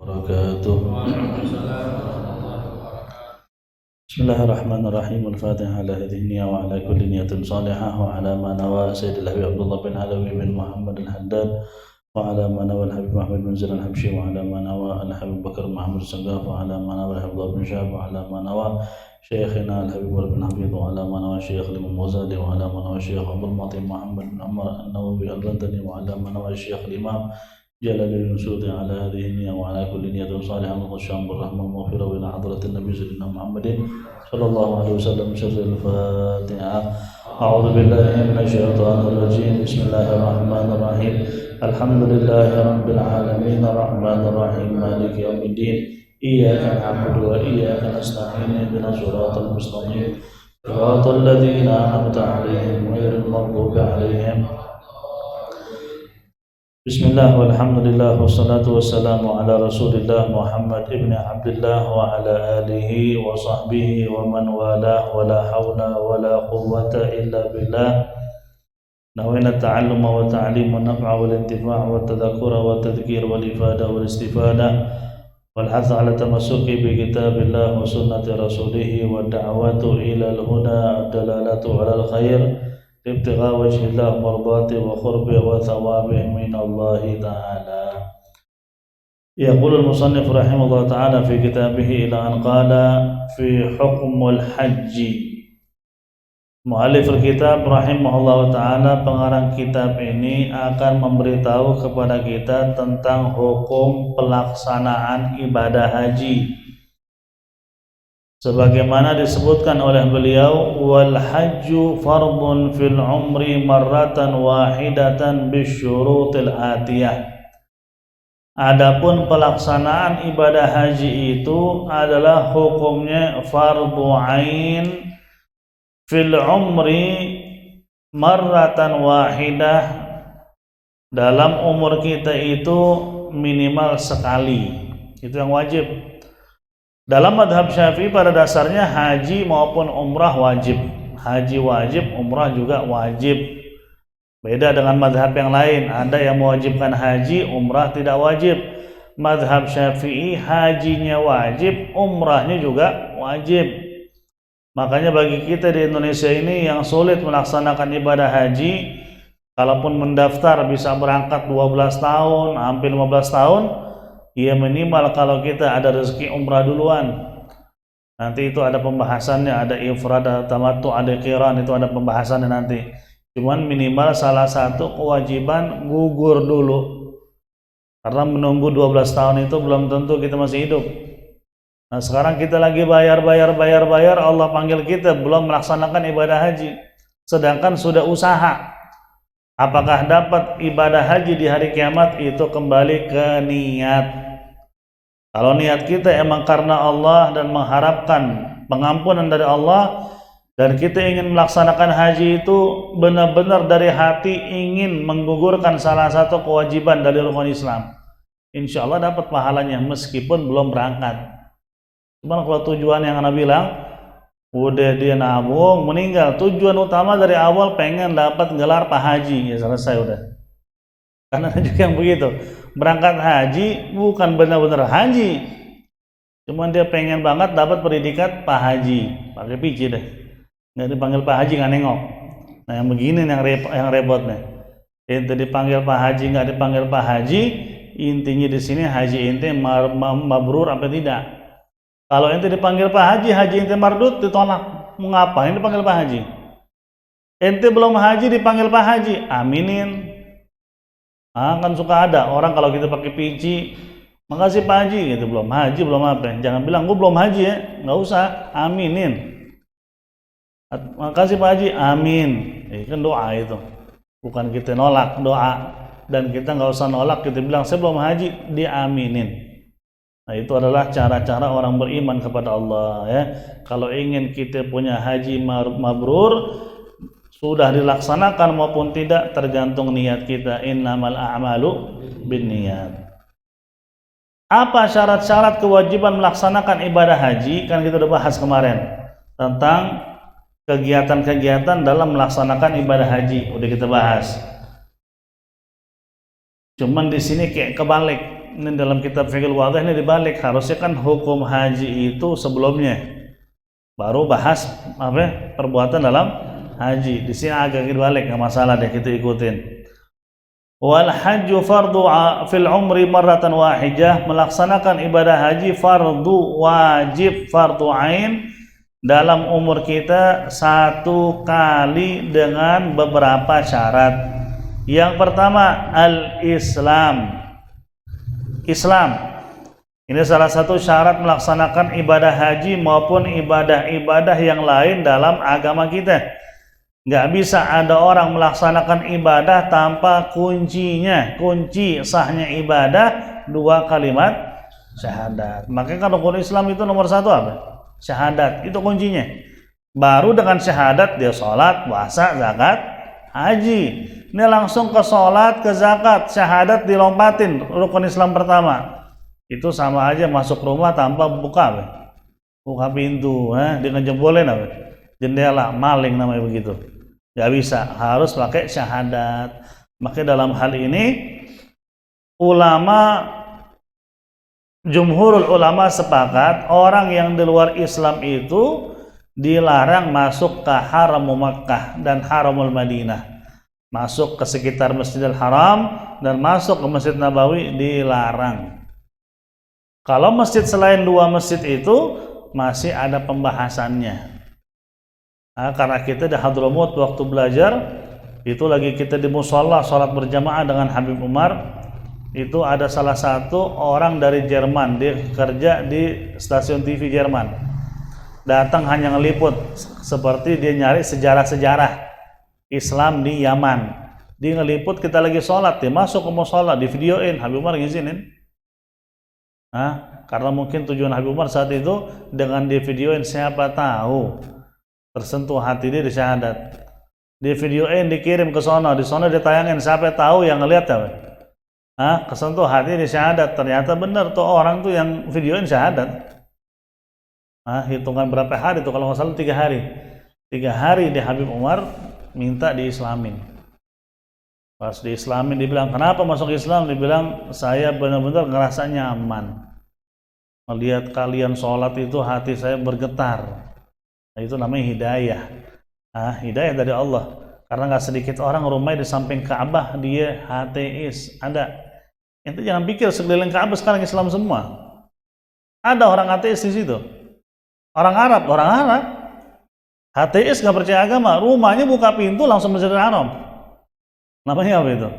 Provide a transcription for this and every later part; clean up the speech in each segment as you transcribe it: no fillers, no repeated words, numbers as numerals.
وبركاته. بسم الله الرحمن الرحيم. الفاتحة على هذه النية وعلى كل نية صالحة وعلى ما نوى سيد الحبيب عبد الله بن علوي بن محمد الحداد وعلى ما نوى الحبيب محمد بن زين الحبشي وعلى ما نوى الحبيب بكر محمد السقاف وعلى ما نوى الحبيب بن شهاب وعلى ما نوى شيخنا الحبيب بن حبيب وعلى ما نوى الشيخ الإمام الغزالي وعلى ما نوى الشيخ عبد المعطي محمد بن عمر النووي البندري وعلى ما نوى الشيخ الإمام جلال الوسود على هذه النية وعلى كل نية صالحة والشام بالرحمة والمغفرة وإلى حضرة النبي سيدنا محمد صلى الله عليه وسلم. شر الفاتحة. أعوذ بالله من الشيطان الرجيم. بسم الله الرحمن الرحيم. الحمد لله رب العالمين الرحمن الرحيم مالك يوم الدين إياك نعبد وإياك نستعين اهدنا الصراط المستقيم صراط الذين أنعمت عليهم غير المغضوب عليهم. Bismillah walhamdulillah wassalatu wassalamu ala rasulillah Muhammad ibn Abdullah wa ala alihi wa sahbihi wa man walah wa la hawla wa la quwwata illa billah. Nawaina ta'alluma wa ta'lim wa naf'a wal intifa' wa tadhakkura wa tadhkir wal ifada wal istifada wal hath ala tamassuki bi kitabillah wa sunnati rasulih wa da'watu ila al-huda dalalatu ala al-khair ibtigha wajhillah mardati wa qurbi wa thawabih min Allah ta'ala. Yaqulu al-musannif rahimahullah ta'ala fi kitabih ila an qala fi hukmul hajji. Mu'allif al-kitab rahimahullah ta'ala, pengarang kitab ini akan memberitahu kepada kita tentang hukum pelaksanaan ibadah haji. Sebagaimana disebutkan oleh beliau, wal hajju fardun fil umri marratan wahidatan bisyurutil atiyah. Adapun pelaksanaan ibadah haji itu adalah hukumnya fardhu ain fil umri marratan wahidah, dalam umur kita itu minimal sekali. Itu yang wajib. Dalam madhab Syafi'i pada dasarnya haji maupun umrah wajib. Haji wajib, umrah juga wajib. Beda dengan madhab yang lain. Ada yang mewajibkan haji, umrah tidak wajib. Madhab Syafi'i hajinya wajib, umrahnya juga wajib. Makanya bagi kita di Indonesia ini yang sulit melaksanakan ibadah haji, kalaupun mendaftar bisa berangkat 12 tahun, hampir 15 tahun, ya minimal kalau kita ada rezeki umrah duluan. Nanti itu ada pembahasannya, ada ifrad, ada tamattu, ada qiran, itu ada pembahasannya nanti. Cuman minimal salah satu kewajiban gugur dulu. Karena menunggu 12 tahun itu belum tentu kita masih hidup. Nah, sekarang kita lagi bayar, Allah panggil kita belum melaksanakan ibadah haji. Sedangkan sudah usaha. Apakah dapat ibadah haji di hari kiamat? Itu kembali ke niat. Kalau niat kita emang karena Allah dan mengharapkan pengampunan dari Allah, dan kita ingin melaksanakan haji itu benar-benar dari hati ingin menggugurkan salah satu kewajiban dari rukun Islam, insya Allah dapat pahalanya meskipun belum berangkat. Cuman kalau tujuan yang Nabi bilang, udah dia nabung, meninggal, tujuan utama dari awal pengen dapat gelar Pak Haji, ya selesai udah. Karena juga yang begitu, berangkat haji bukan benar-benar haji, cuman dia pengen banget dapat predikat Pak Haji, pakai pici deh, nggak dipanggil Pak Haji nggak nengok. Nah yang begini yang repot nih, ente dipanggil Pak Haji nggak dipanggil Pak Haji, intinya di sini haji ente mabrur apa tidak. Kalau ente dipanggil Pak Haji, haji ente mardut, ditolak. Mau ngapain dipanggil Pak Haji? Ente belum haji dipanggil Pak Haji, aminin. Kan suka ada orang kalau kita pakai pici, makasih Pak Haji, gitu, belum haji, belum apa. Jangan bilang gue belum haji ya, nggak usah, aminin. Makasih Pak Haji, amin. Kan doa itu, bukan kita nolak, doa. Dan kita nggak usah nolak, kita bilang saya belum haji, diaminin. Nah itu adalah cara-cara orang beriman kepada Allah ya. Kalau ingin kita punya haji mabrur, sudah dilaksanakan maupun tidak tergantung niat kita. Innamal a'malu binniyat. Apa syarat-syarat kewajiban melaksanakan ibadah haji? Kan kita udah bahas kemarin tentang kegiatan-kegiatan dalam melaksanakan ibadah haji, udah kita bahas. Cuman di sini kayak kebalik. ini dalam kitab Fiqhul Wadhih ini dibalik, harusnya kan hukum haji itu sebelumnya, baru bahas apa perbuatan dalam haji. Di sini agak dibalik, nggak masalah deh, kita ikutin. Wal hajju fardu fil umri marratan wahidah, melaksanakan ibadah haji fardu wajib, fardu ain dalam umur kita satu kali dengan beberapa syarat. Yang pertama al-Islam. Islam ini salah satu syarat melaksanakan ibadah haji maupun ibadah-ibadah yang lain dalam agama kita. Nggak bisa ada orang melaksanakan ibadah tanpa kuncinya. Kunci sahnya ibadah dua kalimat syahadat. Makanya kan rukun Islam itu nomor satu apa? Syahadat, itu kuncinya. Baru dengan syahadat dia sholat, puasa, zakat, haji. Ini langsung ke sholat, ke zakat, syahadat dilompatin, rukun Islam pertama. Itu sama aja masuk rumah tanpa buka pintu, dengan jembolin apa? Jendela, maling namanya begitu. Gak bisa, harus pakai syahadat. Maka dalam hal ini jumhurul ulama sepakat orang yang di luar Islam itu dilarang masuk ke haram Makkah dan haramul Madinah. Masuk ke sekitar Masjidil Haram dan masuk ke Masjid Nabawi dilarang. Kalau masjid selain dua masjid itu masih ada pembahasannya. Karena kita di Hadramut waktu belajar itu lagi kita di musholla sholat berjamaah dengan Habib Umar, itu ada salah satu orang dari Jerman, dia kerja di stasiun TV Jerman, datang hanya ngeliput seperti dia nyari sejarah-sejarah Islam di Yaman. Dia ngeliput kita lagi sholat, dia masuk ke musholla, di videoin, Habib Umar ngizinin. Karena mungkin tujuan Habib Umar saat itu dengan di videoin, siapa tahu tersentuh hati dia di syahadat. Di videoin, dikirim ke sono, di sono ditayangin, siapa tahu yang ngelihat apa? Kesentuh hati di syahadat. Ternyata benar tuh orang tuh yang videoin syahadat. Hitungan berapa hari tuh, kalau nggak salah 3 hari. 3 hari di Habib Umar minta diislamin. Pas diislamin dibilang, kenapa masuk Islam? Dibilang, saya benar-benar ngerasa nyaman melihat kalian sholat itu, hati saya bergetar. Nah, itu namanya hidayah. Hidayah dari Allah. Karena nggak sedikit orang rumahnya di samping Ka'bah dia ateis. Ada. Itu jangan pikir sekeliling Ka'bah sekarang Islam semua. Ada orang ateis di situ. Orang Arab. Ateis nggak percaya agama, rumahnya buka pintu langsung Masjidil Haram. Namanya apa itu?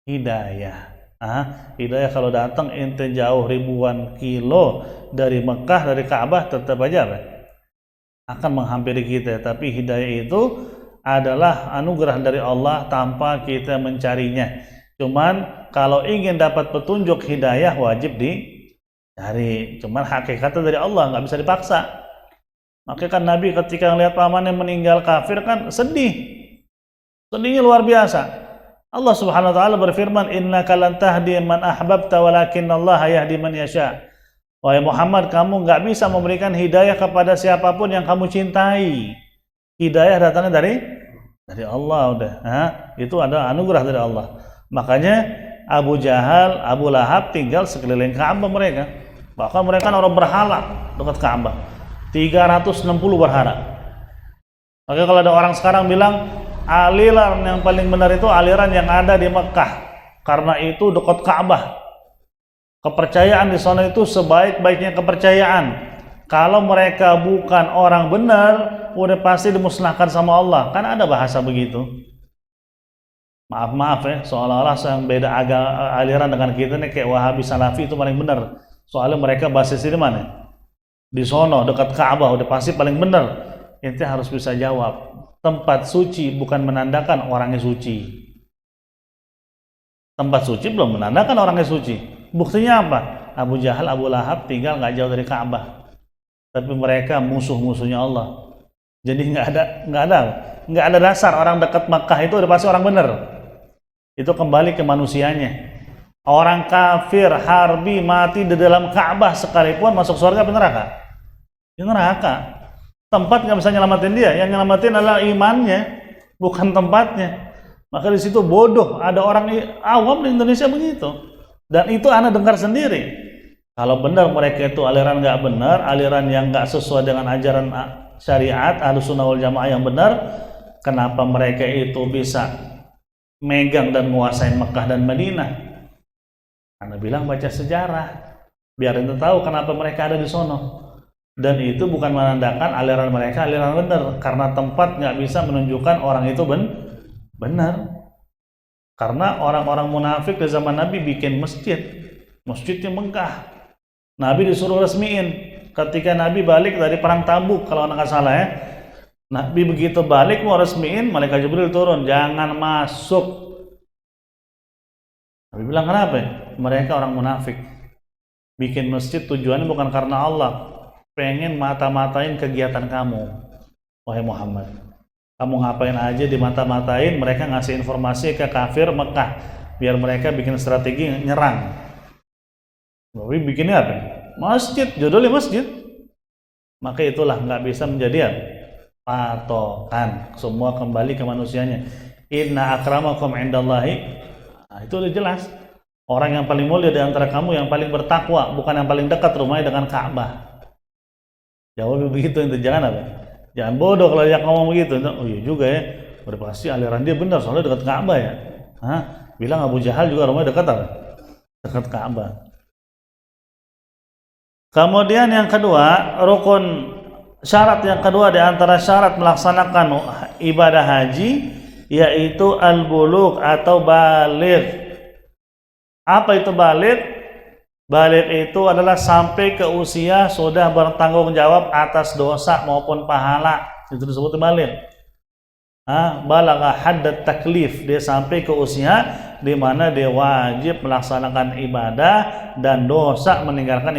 Hidayah. Hidayah kalau datang ente jauh ribuan kilo dari Mekah, dari Ka'bah, tetap aja akan menghampiri kita. Tapi hidayah itu adalah anugerah dari Allah tanpa kita mencarinya. Cuman kalau ingin dapat petunjuk hidayah wajib dicari. Cuman hakikatnya dari Allah, nggak bisa dipaksa. Makanya kan Nabi ketika melihat pamannya meninggal kafir kan sedih. Sedihnya luar biasa. Allah Subhanahu wa taala berfirman, "Innaka lan tahdi man ahbabta walakinnallaha yahdi man yasha." Wahai Muhammad, kamu nggak bisa memberikan hidayah kepada siapapun yang kamu cintai. Hidayah datangnya dari Allah udah. Itu adalah anugerah dari Allah. Makanya Abu Jahal, Abu Lahab tinggal sekeliling Ka'bah mereka. Bahkan mereka orang berhala dekat Ka'bah. 360 berhala. Maka kalau ada orang sekarang bilang aliran yang paling benar itu aliran yang ada di Mekah, karena itu dekat Ka'bah. Kepercayaan di sana itu sebaik-baiknya kepercayaan. Kalau mereka bukan orang benar, udah pasti dimusnahkan sama Allah. Kan ada bahasa begitu. Maaf ya, seolah-olah yang beda aliran dengan kita nih, kayak Wahabi Salafi itu paling benar. Soalnya mereka basis di mana? Di sono dekat Ka'bah, udah pasti paling benar. Ente harus bisa jawab. Tempat suci bukan menandakan orangnya suci. Tempat suci belum menandakan orangnya suci. Buktinya apa? Abu Jahal, Abu Lahab tinggal nggak jauh dari Ka'bah. Tapi mereka musuh-musuhnya Allah. Jadi nggak ada dasar orang dekat Makkah itu udah pasti orang benar. Itu kembali ke manusianya. Orang kafir, harbi, mati di dalam Ka'bah sekalipun masuk surga atau neraka? Di neraka. Tempat nggak bisa nyelamatin dia. Yang nyelamatin adalah imannya, bukan tempatnya. Maka di situ bodoh. Ada orang awam di Indonesia begitu. Dan itu ana dengar sendiri. Kalau benar mereka itu aliran nggak benar, aliran yang nggak sesuai dengan ajaran syariat Ahlussunnah wal Jamaah yang benar, kenapa mereka itu bisa megang dan menguasai Mekah dan Madinah? Ana bilang baca sejarah, biar ente tahu kenapa mereka ada di sono. Dan itu bukan menandakan aliran mereka aliran benar, karena tempat nggak bisa menunjukkan orang itu benar. Karena orang-orang munafik di zaman Nabi bikin masjidnya megah. Nabi disuruh resmiin. Ketika Nabi balik dari perang Tabuk, kalau nggak salah ya, Nabi begitu balik mau resmiin, malaikat Jibril turun, jangan masuk. Nabi bilang kenapa? Mereka orang munafik. Bikin masjid tujuannya bukan karena Allah, pengen mata-matain kegiatan kamu, wahai Muhammad. Kamu ngapain aja dimata-matain, mereka ngasih informasi ke kafir Mekah, biar mereka bikin strategi nyerang. Tapi bikinnya apa? Masjid, judulnya masjid. Maka itulah nggak bisa menjadi patokan. Semua kembali ke manusianya. Inna akramakum indallahi. Nah, itu udah jelas. Orang yang paling mulia di antara kamu yang paling bertakwa, bukan yang paling dekat rumahnya dengan Ka'bah. Jawab begitu, itu jangan apa? Jangan bodoh kalau dia ngomong begitu. Oh iya juga ya, udah pasti aliran dia benar soalnya dekat Ka'bah ya. Hah? Bilang Abu Jahal juga rumahnya dekat apa? Dekat Ka'bah. Kemudian yang kedua, syarat yang kedua di antara syarat melaksanakan ibadah haji yaitu al-bulugh atau baligh. Apa itu baligh? Baligh itu adalah sampai ke usia sudah bertanggung jawab atas dosa maupun pahala. Itu disebut baligh. Balagha haddat taklif, dia sampai ke usia di mana dia wajib melaksanakan ibadah dan dosa meninggalkan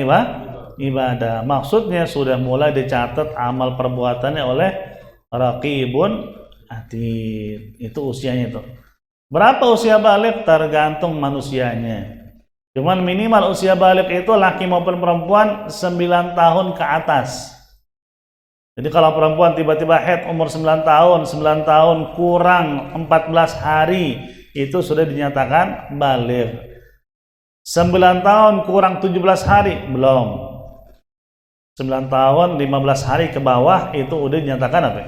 ibadah. Maksudnya sudah mulai dicatat amal perbuatannya oleh raqibun atid. Itu usianya itu. Berapa usia baligh tergantung manusianya. Cuman minimal usia baligh itu laki maupun perempuan 9 tahun ke atas. Jadi kalau perempuan tiba-tiba haid umur 9 tahun, 9 tahun kurang 14 hari, itu sudah dinyatakan baligh. 9 tahun kurang 17 hari, belum. 9 tahun 15 hari ke bawah itu udah dinyatakan apa?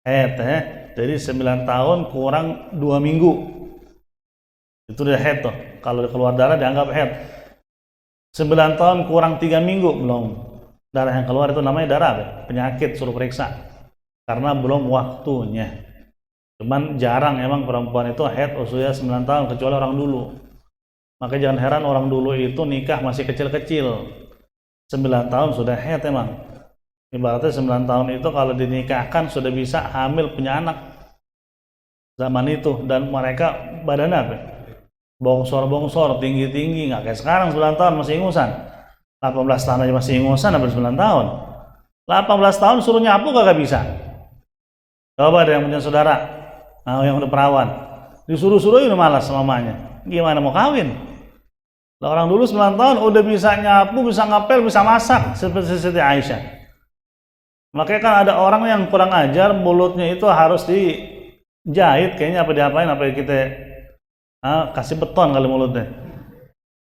Haid ya. Jadi 9 tahun kurang 2 minggu. Itu udah haid tuh. Kalau keluar darah dianggap haid. 9 tahun kurang 3 minggu belum. Darah yang keluar itu namanya darah apa? Penyakit, suruh periksa. Karena belum waktunya. Cuman jarang emang perempuan itu haid usia 9 tahun kecuali orang dulu. Maka jangan heran orang dulu itu nikah masih kecil-kecil. 9 tahun sudah haid emang. Ibaratnya 9 tahun itu kalau dinikahkan sudah bisa hamil punya anak zaman itu. Dan mereka badannya apa? Bongsor-bongsor, tinggi-tinggi, nggak kayak sekarang 9 tahun masih ingusan. 18 tahun aja masih ingusan, hampir 9 tahun. 18 tahun suruh nyapu kagak bisa. Coba ada yang punya saudara, yang udah perawan, disuruh-suruh udah malas mamanya. Gimana mau kawin? Lah orang dulu 9 tahun udah bisa nyapu, bisa ngapel, bisa masak seperti Siti Aisyah. Makanya kan ada orang yang kurang ajar, mulutnya itu harus dijahit kayaknya, apa diapain, apa kita kasih beton kali mulutnya.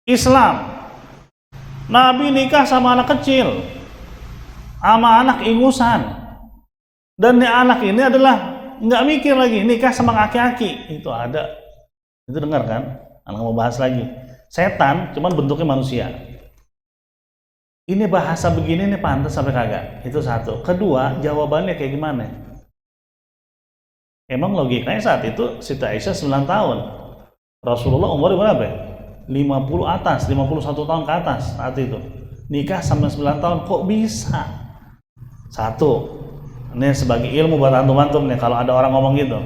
Islam, Nabi nikah sama anak kecil, sama anak ingusan, dan anak ini adalah nggak mikir lagi nikah sama aki-aki. Itu ada, itu dengar kan? Anak mau bahas lagi, setan cuman bentuknya manusia. Ini bahasa begini nih pantas sampai kagak? Itu satu. Kedua, jawabannya kayak gimana? Emang logikanya saat itu Siti Aisyah 9 tahun. Rasulullah umur berapa? 50 atas, 51 tahun ke atas saat itu. Nikah sampai 9 tahun, kok bisa? Satu. Ini sebagai ilmu buat antum-antum nih kalau ada orang ngomong gitu.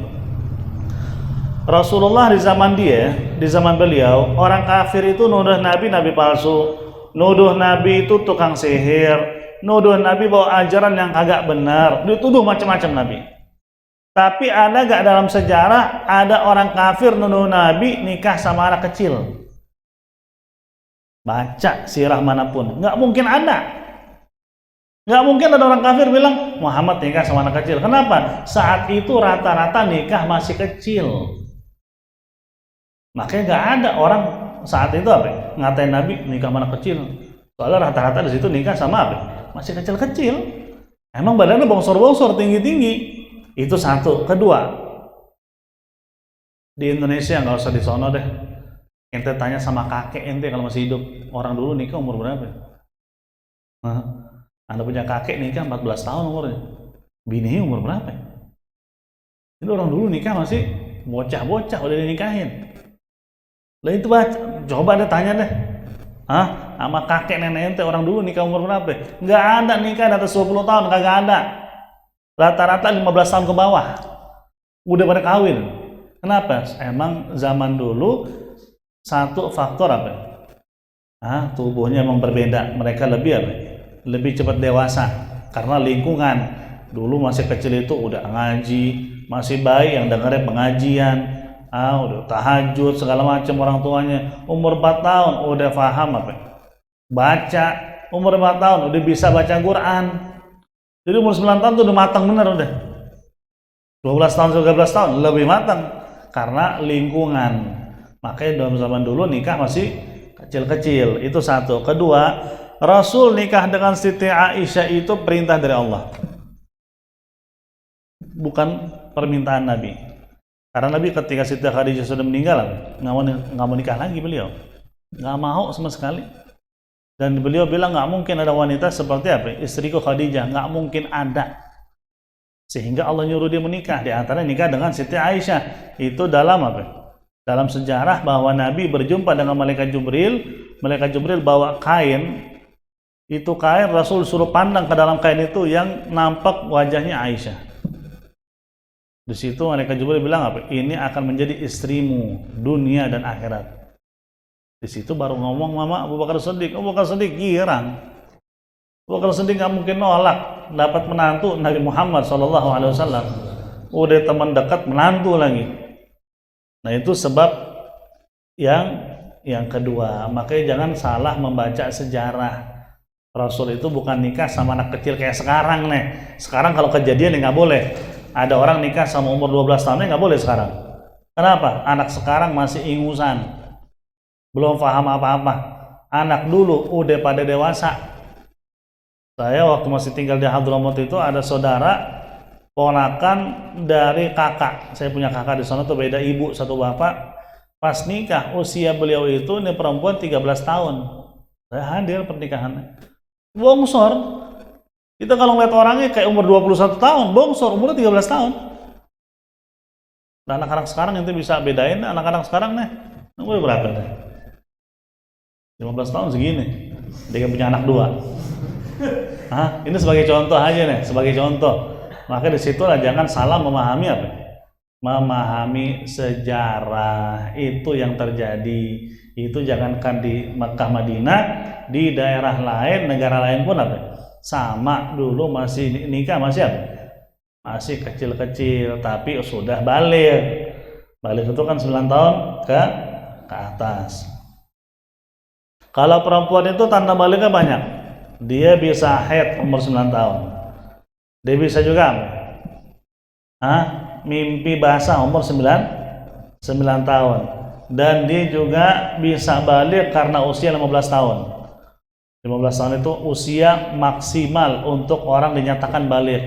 Rasulullah di zaman di zaman beliau, orang kafir itu nuduh Nabi palsu. Nuduh Nabi itu tukang sihir, nuduh Nabi bawa ajaran yang agak benar, dituduh macam-macam Nabi. Tapi ada gak dalam sejarah ada orang kafir nuduh Nabi nikah sama anak kecil? Baca sirah manapun, nggak mungkin ada. Nggak mungkin ada orang kafir bilang Muhammad nikah sama anak kecil. Kenapa? Saat itu rata-rata nikah masih kecil. Makanya nggak ada orang saat itu apa? Ngatain Nabi nikah sama anak kecil. Soalnya rata-rata di situ nikah sama apa? Masih kecil-kecil. Emang badannya bongsor-bongsor, tinggi-tinggi. Itu satu. Kedua, di Indonesia nggak usah di sono deh. Ente tanya sama kakek ente kalau masih hidup, orang dulu nikah umur berapa? Anda punya kakek nikah 14 tahun umurnya. Bini umur berapa? Ini orang dulu nikah masih bocah-bocah udah dinikahin. Lah itu coba deh tanya deh. Sama kakek nenek ente orang dulu nikah umur berapa? Nggak ada nikah di atas 20 tahun, kagak ada. Rata-rata 15 tahun ke bawah. Udah pada kawin. Kenapa? Emang zaman dulu satu faktor apa? Tubuhnya emang berbeda. Mereka lebih apa? Lebih cepat dewasa karena lingkungan. Dulu masih kecil itu udah ngaji, masih bayi yang dengarnya pengajian, udah tahajud segala macam orang tuanya. Umur 4 tahun udah paham apa? Baca. Umur 4 tahun udah bisa baca Quran. Jadi umur 9 tahun tuh udah matang bener udah. 12 tahun 13 tahun lebih matang karena lingkungan. Makanya dalam zaman dulu nikah masih kecil-kecil. Itu satu. Kedua, Rasul nikah dengan Siti Aisyah itu perintah dari Allah, bukan permintaan Nabi. Karena Nabi ketika Siti Khadijah sudah meninggal, nggak mau nikah lagi beliau, nggak mau sama sekali. Dan beliau bilang nggak mungkin ada wanita seperti apa istriku Khadijah, nggak mungkin ada. Sehingga Allah nyuruh dia menikah. Di antara nikah dengan Siti Aisyah itu dalam apa? Dalam sejarah bahwa Nabi berjumpa dengan malaikat Jibril. Malaikat Jibril bawa kain. Itu kain Rasul suruh pandang ke dalam kain itu yang nampak wajahnya Aisyah. Di situ malaikat Jibril bilang apa? Ini akan menjadi istrimu dunia dan akhirat. Di situ baru ngomong Mama Abu Bakar Siddiq. Abu Bakar Siddiq girang. Abu Bakar Siddiq nggak mungkin nolak dapat menantu Nabi Muhammad SAW. Udah teman dekat menantu lagi. Nah itu sebab yang kedua. Makanya jangan salah membaca sejarah. Rasul itu bukan nikah sama anak kecil kayak sekarang nih. Sekarang kalau kejadian nggak boleh. Ada orang nikah sama umur 12 tahunnya nggak boleh sekarang. Kenapa? Anak sekarang masih ingusan, belum paham apa-apa. Anak dulu udah pada dewasa. Saya waktu masih tinggal di Hadramaut itu ada saudara ponakan dari kakak. Saya punya kakak di sana tuh beda ibu satu bapak. Pas nikah usia beliau itu ini perempuan 13 tahun. Saya hadir pernikahannya. Bongsor. Kita kalau ngeliat orangnya kayak umur 21 tahun, bongsor, umurnya 13 tahun. Dan anak-anak sekarang itu bisa bedain anak-anak sekarang nih. Umur berapa nih? 15 tahun segini. Dia punya anak 2. Ini sebagai contoh aja nih, sebagai contoh. Maka disitulah jangan salah memahami apa? Memahami sejarah itu yang terjadi. Itu jangankan di Mekah Madinah, di daerah lain, negara lain pun apa? Sama dulu masih nikah masih apa? Masih kecil-kecil tapi sudah balik. Balik itu kan 9 tahun ke atas. Kalau perempuan itu tanda baliknya banyak. Dia bisa haid umur 9 tahun. Dia bisa juga mimpi basah umur 9 tahun. Dan dia juga bisa balik karena usia 15 tahun. 15 tahun itu usia maksimal untuk orang dinyatakan balik.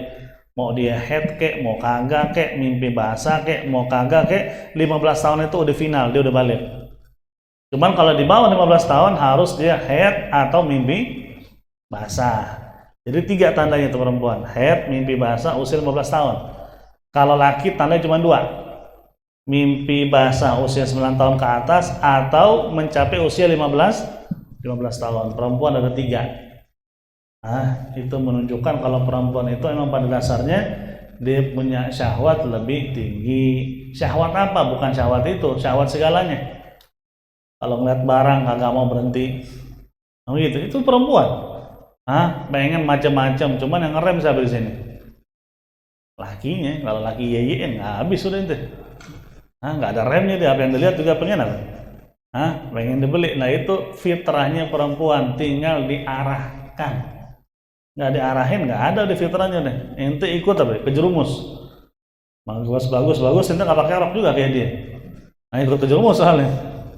Mau dia haid kek, mau kagak kek, mimpi basah kek, mau kagak kek, 15 tahun itu udah final, dia udah balik. Cuman kalau di bawah 15 tahun harus dia haid atau mimpi basah. Jadi 3 tandanya itu perempuan, haid, mimpi basah, usia 15 tahun. Kalau laki tandanya cuma 2. Mimpi basah usia 9 tahun ke atas atau mencapai usia 15 tahun. Perempuan ada 3. Itu menunjukkan kalau perempuan itu emang pada dasarnya dia punya syahwat lebih tinggi. Syahwat apa? Bukan syahwat itu, syahwat segalanya. Kalau ngeliat barang kagak mau berhenti. Gitu. Itu perempuan. Pengen macam-macam, cuman yang ngerem siapa di sini? Lakinya. Kalau laki yeyein nggak habis sudah itu. Nggak ada remnya dia, apa yang dilihat juga pengen apa? Pengen dibeli. Nah itu fitrahnya perempuan, tinggal diarahkan. Nggak diarahin, nggak ada di fitrahnya deh. Ente ikut apa? Kejerumus. Bagus, ente nggak pakai rok juga kayak dia. Ikut kejerumus soalnya.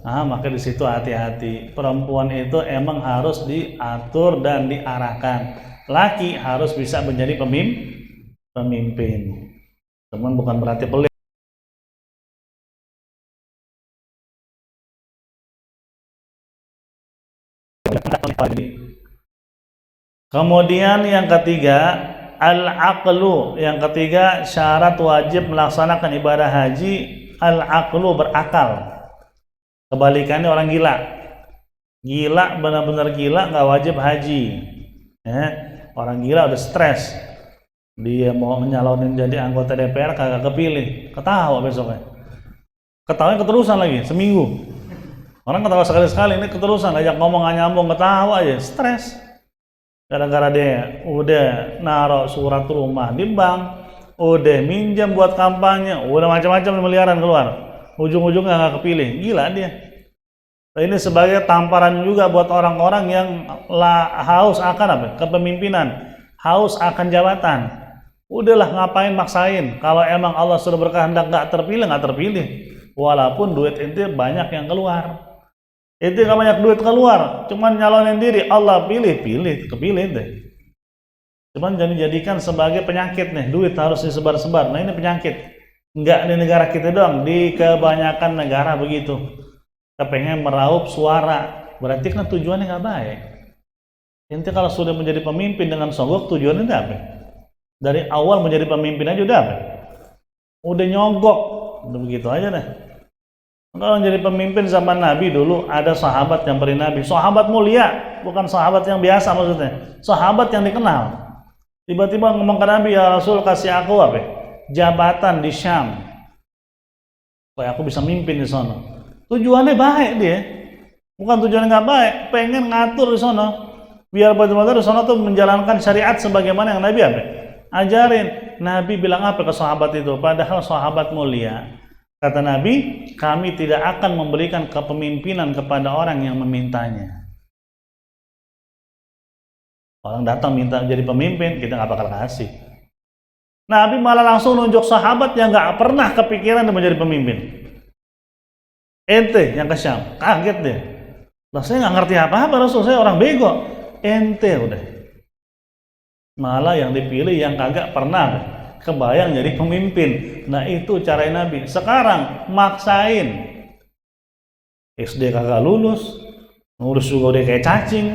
Maka di situ hati-hati. Perempuan itu emang harus diatur dan diarahkan. Laki harus bisa menjadi pemimpin. Teman bukan berarti pelit. Kemudian yang ketiga, al-aqlu. Yang ketiga, syarat wajib melaksanakan ibadah haji, al-aqlu, berakal. Kebalikannya orang gila. Gila, benar-benar gila, nggak wajib haji. Orang gila udah stres. Dia mau nyalonin jadi anggota DPR kagak kepilih, ketawa besoknya. Ketawanya keterusan lagi seminggu. Orang ketawa sekali-sekali, ini keterusan, ajak ngomong nggak nyambung, ketawa aja, stres. Gara-gara dia udah naruh surat rumah di bank, udah minjam buat kampanye, udah macam-macam miliaran keluar. Ujung-ujungnya nggak kepilih, gila dia. Nah, ini sebagai tamparan juga buat orang-orang yang haus akan apa? Kepemimpinan, haus akan jabatan. Udahlah, ngapain maksain? Kalau emang Allah sudah berkehendak nggak terpilih. Walaupun duit itu banyak yang keluar. Itu nggak banyak duit keluar, cuman nyalonin diri, Allah kepilih deh. Cuman jadikan sebagai penyakit nih, duit harus disebar-sebar. Nah ini penyakit. Nggak di negara kita doang, di kebanyakan negara begitu. Kepengen meraup suara, berarti kan tujuannya nggak baik. Inti kalau sudah menjadi pemimpin dengan sogok, tujuannya udah apa? Dari awal menjadi pemimpin aja udah apa? Udah nyogok, udah begitu aja deh. Kalau jadi pemimpin zaman Nabi dulu, ada sahabat yang beri Nabi, sahabat mulia, bukan sahabat yang biasa maksudnya, sahabat yang dikenal. Tiba-tiba ngomong ke Nabi, ya Rasul kasih aku apa? Jabatan di Syam, supaya aku bisa mimpin di sana. Tujuannya baik dia, bukan tujuannya nggak baik, pengen ngatur di sana, biar benar-benar di sana tuh menjalankan syariat sebagaimana yang Nabi apa? Ajarin. Nabi bilang apa ke sahabat itu? Padahal sahabat mulia. Kata Nabi, kami tidak akan memberikan kepemimpinan kepada orang yang memintanya. Orang datang minta jadi pemimpin, kita nggak bakal kasih. Nabi malah langsung nunjuk sahabat yang nggak pernah kepikiran untuk menjadi pemimpin. Ente yang ke Syam, kaget deh. Lah saya nggak ngerti apa-apa, Rasul, saya orang bego. Ente udah. Malah yang dipilih yang kagak pernah kebayang jadi pemimpin. Nah itu cara Nabi. Sekarang maksain. SD kagak lulus, ngurus juga udah kayak cacing.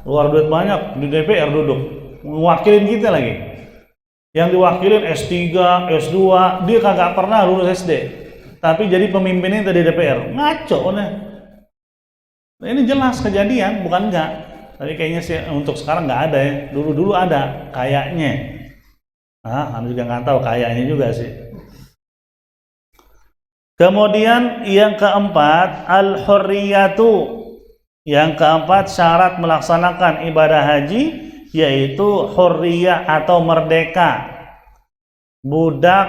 Luar duit banyak, di DPR duduk, mewakilin kita lagi. Yang diwakilin S3, S2, dia kagak pernah lulus SD. Tapi jadi pemimpinnya dari DPR. Ngaco nah. Nah, ini jelas kejadian, bukan enggak. Tapi kayaknya sih untuk sekarang nggak ada ya. Dulu-dulu ada, kayaknya. Anda juga nggak tahu, kayaknya juga sih. Kemudian yang keempat, al-hurriyatu. Yang keempat, syarat melaksanakan ibadah haji yaitu hurriyah atau merdeka. Budak,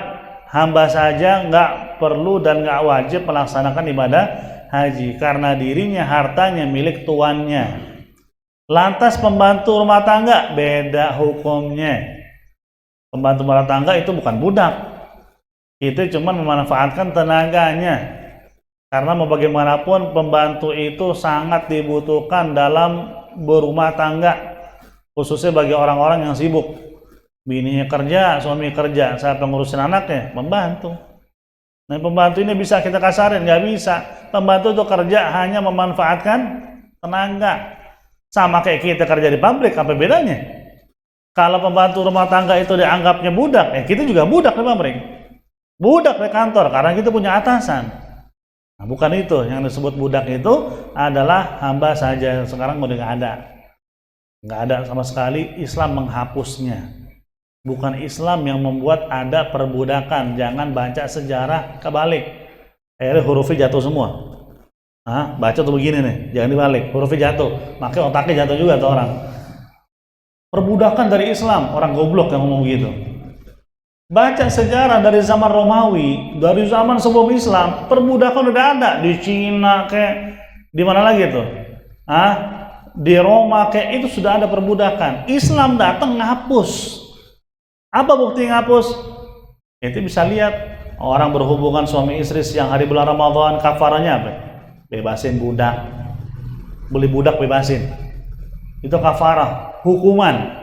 hamba saja nggak perlu dan nggak wajib melaksanakan ibadah haji karena dirinya hartanya milik tuannya. Lantas pembantu rumah tangga beda hukumnya. Pembantu rumah tangga itu bukan budak. Itu cuma memanfaatkan tenaganya. Karena mau bagaimanapun pembantu itu sangat dibutuhkan dalam berumah tangga. Khususnya bagi orang-orang yang sibuk. Bininya kerja, suami kerja, saya pengurusin anaknya, membantu. Nah pembantu ini bisa kita kasarin, nggak bisa. Pembantu itu kerja hanya memanfaatkan tenaga. Sama kayak kita kerja di pabrik, apa bedanya? Kalau pembantu rumah tangga itu dianggapnya budak, kita juga budak di pabrik. Budak di kantor, karena kita punya atasan. Nah bukan itu, yang disebut budak itu adalah hamba saja. Sekarang udah nggak ada. Nggak ada sama sekali, Islam menghapusnya. Bukan Islam yang membuat ada perbudakan. Jangan baca sejarah kebalik. Akhirnya hurufnya jatuh semua. Baca tuh begini nih, jangan dibalik. Hurufnya jatuh, makanya otaknya jatuh juga tuh orang. Perbudakan dari Islam, orang goblok yang ngomong begitu. Baca sejarah dari zaman Romawi, dari zaman sebelum Islam, perbudakan udah ada di Cina kayak di mana lagi tuh? Di Roma kayak itu sudah ada perbudakan. Islam datang ngapus. Apa bukti ngapus? Itu bisa lihat orang berhubungan suami istri siang hari bulan Ramadan, kafaranya apa? Bebasin budak. Beli budak bebasin. Itu kafarah, hukuman.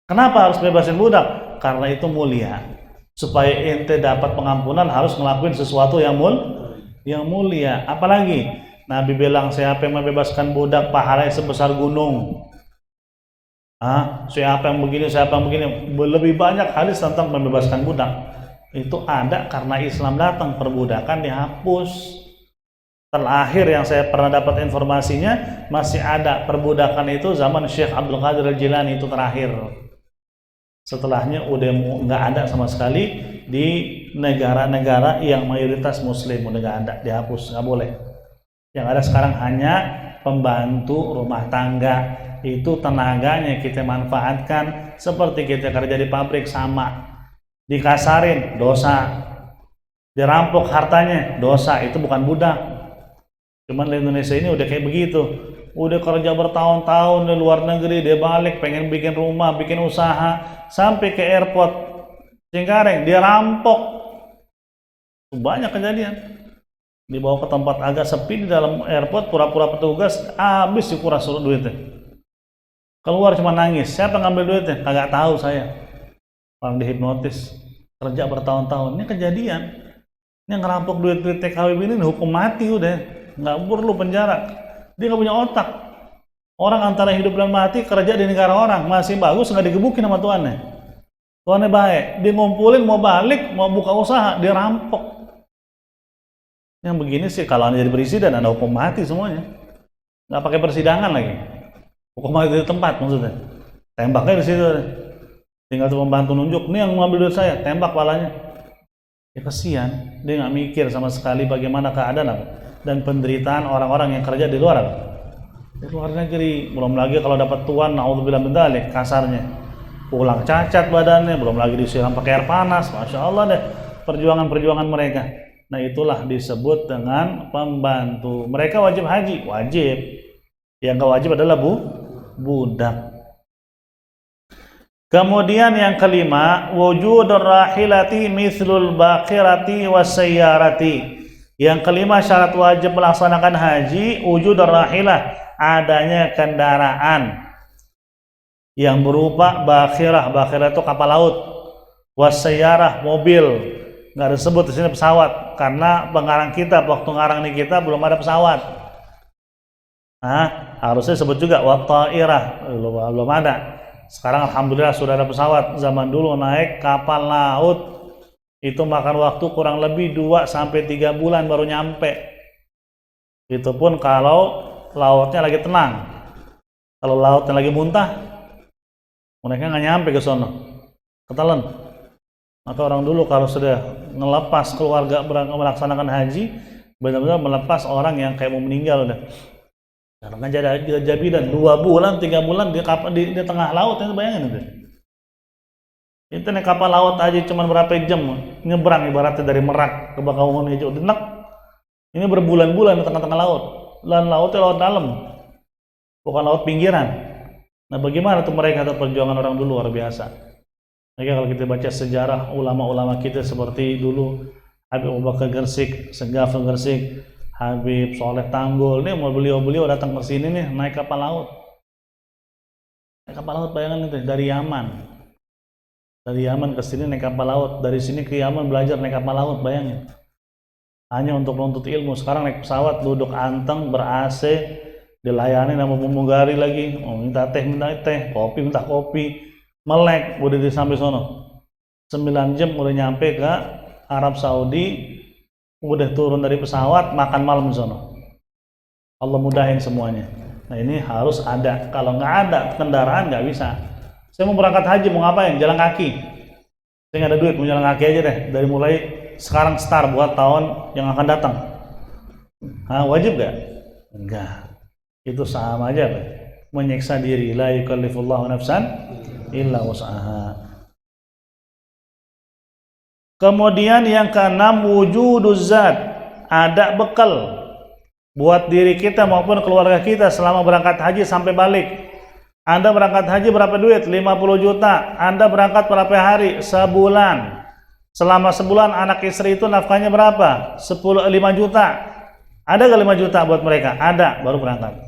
Kenapa harus bebasin budak? Karena itu mulia. Supaya ente dapat pengampunan harus ngelakuin sesuatu yang mulia. Apalagi Nabi bilang, siapa yang membebaskan budak pahalanya sebesar gunung. Siapa yang begini, siapa yang begini. Lebih banyak hadis tentang membebaskan budak. Itu ada karena Islam datang, perbudakan dihapus. Terakhir yang saya pernah dapat informasinya, masih ada perbudakan itu zaman Syekh Abdul Qadir Al-Jilani, itu terakhir. Setelahnya udah nggak ada sama sekali di negara-negara yang mayoritas muslim, udah nggak ada, dihapus, nggak boleh. Yang ada sekarang hanya pembantu rumah tangga, itu tenaganya kita manfaatkan seperti kita kerja di pabrik, sama dikasarin dosa, dirampok hartanya dosa, itu bukan budak. Cuman di Indonesia ini udah kayak begitu, udah kerja bertahun-tahun di luar negeri, dia balik pengen bikin rumah, bikin usaha, sampai ke airport Cengkareng dia rampok. Banyak kejadian, dibawa ke tempat agak sepi di dalam airport, pura-pura petugas, habis dikuras suruh duitnya, keluar cuma nangis. Siapa ngambil duitnya? Kagak tahu saya. Orang dihipnotis, kerja bertahun-tahun. Ini kejadian, ini ngerampok duit-duit TKW ini hukum mati udah, nggak perlu penjara. Dia nggak punya otak. Orang antara hidup dan mati kerja di negara orang, masih bagus nggak digebukin sama tuannya. Tuannya baik, dia ngumpulin mau balik, mau buka usaha, dia rampok. Yang begini sih kalau anda jadi presiden, anda hukum mati semuanya. Nggak pakai persidangan lagi, hukum mati di tempat maksudnya. Tembaknya di situ, tinggal tuh pembantu nunjuk, nih yang ngambil duit saya, tembak palanya. Ya kasihan, dia nggak mikir sama sekali bagaimana keadaan apa dan penderitaan orang-orang yang kerja di luar apa? Di luar negeri. Belum lagi kalau dapat tuan, naudzubillah min dzalik, kasarnya pulang cacat badannya, belum lagi disiram pakai air panas. Masya Allah deh perjuangan-perjuangan mereka. Nah itulah disebut dengan pembantu. Mereka wajib haji, wajib. Yang nggak wajib adalah budak. Kemudian yang kelima, wujudur rahilati mithlul baqirati wasayyarati. Yang kelima syarat wajib melaksanakan haji, wujudur rahilah, adanya kendaraan yang berupa bakhirah. Bakhirah itu kapal laut. Wasayyarah, mobil. Nggak disebut di sini pesawat karena pengarang kitab, waktu ngarang ini kita belum ada pesawat. Harusnya sebut juga wattairah, belum ada. Sekarang alhamdulillah sudah ada pesawat. Zaman dulu naik kapal laut itu makan waktu kurang lebih 2-3 bulan baru nyampe. Itu pun kalau lautnya lagi tenang. Kalau lautnya lagi muntah, mereka nggak nyampe ke sono, ketelan. Maka orang dulu kalau sudah ngelepas keluarga melaksanakan haji, benar-benar melepas orang yang kayak mau meninggal udah. Karena jabidan 2 bulan, 3 bulan di tengah laut, itu bayangin itu. Itu naik kapal laut aja cuma berapa jam nyebrang, ibaratnya dari Merak ke Bakauheni aja udah enak. Ini berbulan-bulan di tengah-tengah laut. Dan lautnya laut dalam, bukan laut pinggiran. Nah bagaimana tuh mereka tuh perjuangan orang dulu luar biasa. Nah, kalau kita baca sejarah ulama-ulama kita seperti dulu Habib Abu Bakar Gersik, Segaful Gersik, Habib Soleh Tanggul, nih mau beliau-beliau datang ke sini nih naik kapal laut. Naik kapal laut, bayangan itu dari Yaman. Dari Yaman ke sini naik kapal laut, dari sini ke Yaman belajar naik kapal laut, bayangin. Hanya untuk menuntut ilmu. Sekarang naik pesawat, duduk anteng, ber-AC, dilayani sama pramugari lagi. Minta teh, kopi, minta kopi. Melek, udah sampai sono. 9 jam udah nyampe ke Arab Saudi, udah turun dari pesawat, makan malam di sono. Allah mudahin semuanya. Nah ini harus ada. Kalau nggak ada kendaraan nggak bisa. Saya mau berangkat haji, mau ngapain? Jalan kaki. Saya nggak ada duit, mau jalan kaki aja deh. Dari mulai sekarang start buat tahun yang akan datang. Wajib nggak? Enggak. Itu sama aja, Pak. Menyiksa diri. La yukallifullahu nafsan illa wus'aha. Kemudian yang keenam, wujuduz zat, ada bekal buat diri kita maupun keluarga kita selama berangkat haji sampai balik. Anda berangkat haji berapa duit? 50 juta. Anda berangkat berapa hari? Sebulan. Selama sebulan anak istri itu nafkahnya berapa? 5 juta. Ada gak 5 juta buat mereka? Ada, baru berangkat.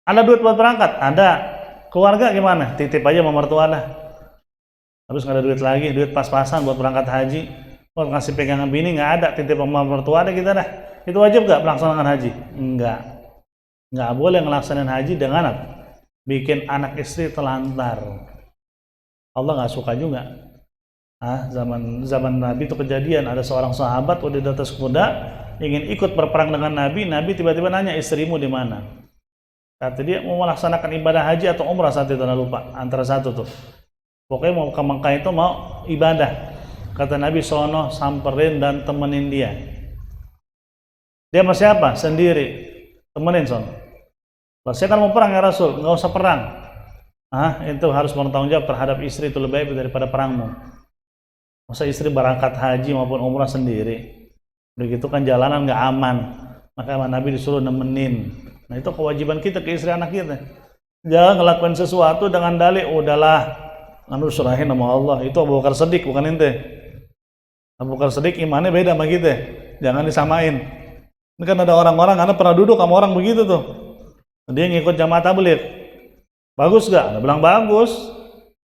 Ada duit buat berangkat? Ada. Keluarga gimana? Titip aja sama mertua dah. Habis nggak ada duit lagi, duit pas-pasan buat berangkat haji. Buat ngasih pegangan bini nggak ada, titip sama mertua ada kita dah. Itu wajib nggak melaksanakan haji? Enggak. Nggak boleh ngelaksanain haji dengan bikin anak istri telantar. Allah nggak suka juga. Zaman Nabi itu kejadian, ada seorang sahabat udah di atas kuda ingin ikut berperang dengan Nabi. Nabi tiba-tiba nanya, istrimu di mana? Kata dia mau melaksanakan ibadah haji atau umrah saat itu, lupa antara satu tuh. Pokoknya mau ke Mekah itu mau ibadah. Kata Nabi, sono samperin dan temenin dia. Dia sama siapa? Sendiri. Temenin sono. Saya kan mau perang ya Rasul, nggak usah perang. Itu harus bertanggung jawab terhadap istri, itu lebih baik daripada perangmu. Masa istri berangkat haji maupun umrah sendiri. Begitu kan jalanan nggak aman. Maka Nabi disuruh nemenin. Nah itu kewajiban kita ke istri anak kita. Jangan ngelakuin sesuatu dengan dalih, udahlah, serahin sama Allah. Itu Abu Bakar Siddiq, bukan ente. Abu Bakar Siddiq imannya beda sama kita. Jangan disamain. Ini kan ada orang-orang, karena pernah duduk sama orang begitu tuh. Dia ngikut jamaah tabligh. Bagus gak? Dia bilang bagus.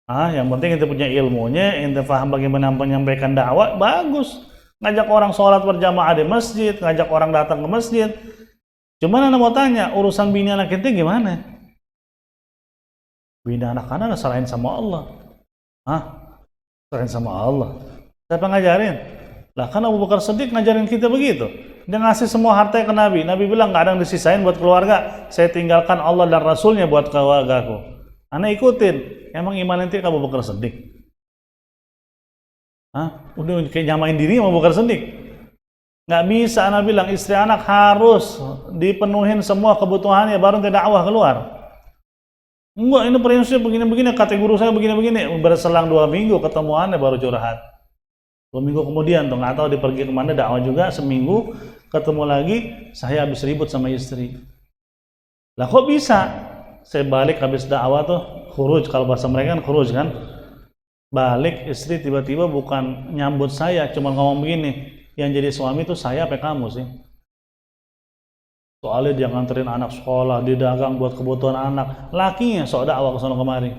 Yang penting ente punya ilmunya, ente paham bagaimana menyampaikan dakwah, bagus. Ngajak orang sholat berjamaah di masjid, ngajak orang datang ke masjid. Cuman anda mau tanya, urusan bini anak ente gimana? Bini anak-anak serahin sama Allah. Serahin sama Allah. Siapa ngajarin? Lah kan Abu Bakar Siddiq ngajarin kita begitu. Dia ngasih semua hartanya ke Nabi. Nabi bilang gak ada yang disisain buat keluarga. Saya tinggalkan Allah dan Rasulnya buat keluargaku. Anda ikutin. Emang iman ente Abu Bakar Siddiq? Udah kayak nyamain diri sama Abu Bakar Siddiq. Nggak bisa, Anda bilang istri anak harus dipenuhin semua kebutuhannya baru ente dakwah keluar. Enggak, ini prinsip begini-begini, kata guru saya begini-begini. Berselang 2 minggu ketemu Anda baru curhat. 2 minggu kemudian tuh nggak tahu dia pergi kemana, dakwah juga seminggu, ketemu lagi, saya habis ribut sama istri. Lah kok bisa? Saya balik habis dakwah tuh, khuruj, kalau bahasa mereka kan khuruj kan. Balik, istri tiba-tiba bukan nyambut saya, cuma ngomong begini, yang jadi suami tuh saya apa kamu sih? Soalnya dia nganterin anak sekolah, dia dagang buat kebutuhan anak, lakinya sok dakwah ke sono kemari.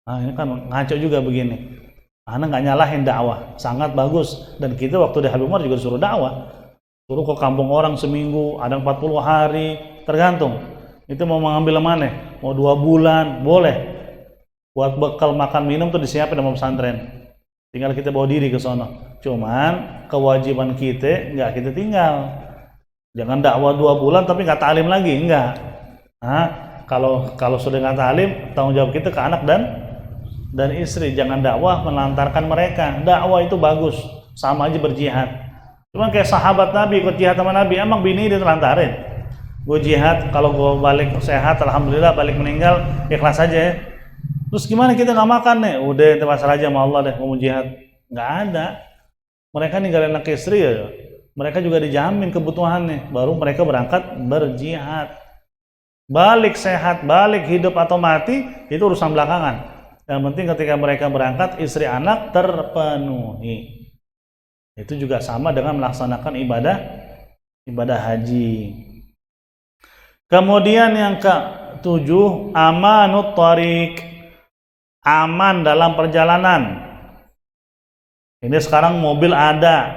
Ini kan ngaco juga begini. Anda nggak nyalahin dakwah, sangat bagus. Dan kita waktu di Habib Umar juga disuruh dakwah, suruh ke kampung orang seminggu, ada 40 hari, tergantung. Itu mau mengambil mana? Mau 2 bulan, boleh. Buat bekal makan minum tuh disiapin sama pesantren. Tinggal kita bawa diri ke sono. Cuman kewajiban kita nggak kita tinggal. Jangan dakwah 2 bulan tapi nggak ta'lim lagi, enggak. Kalau sudah nggak ta'lim, tanggung jawab kita ke anak dan istri. Jangan dakwah melantarkan mereka. Dakwah itu bagus, sama aja berjihad. Cuman kayak sahabat Nabi ikut jihad sama Nabi, emang bini ditelantarin. Gue jihad, kalau gue balik sehat, alhamdulillah, balik meninggal, ikhlas aja ya. Terus gimana kita nggak makan nih? Udah itu masalah aja sama Allah deh, mau jihad. Nggak ada. Mereka ninggalin anak istri ya. Mereka juga dijamin kebutuhannya. Baru mereka berangkat berjihad. Balik sehat, balik hidup atau mati, itu urusan belakangan. Yang penting ketika mereka berangkat, istri anak terpenuhi. Itu juga sama dengan melaksanakan ibadah haji. Kemudian yang ke-7, amanut thariq. Aman dalam perjalanan. Ini sekarang mobil ada,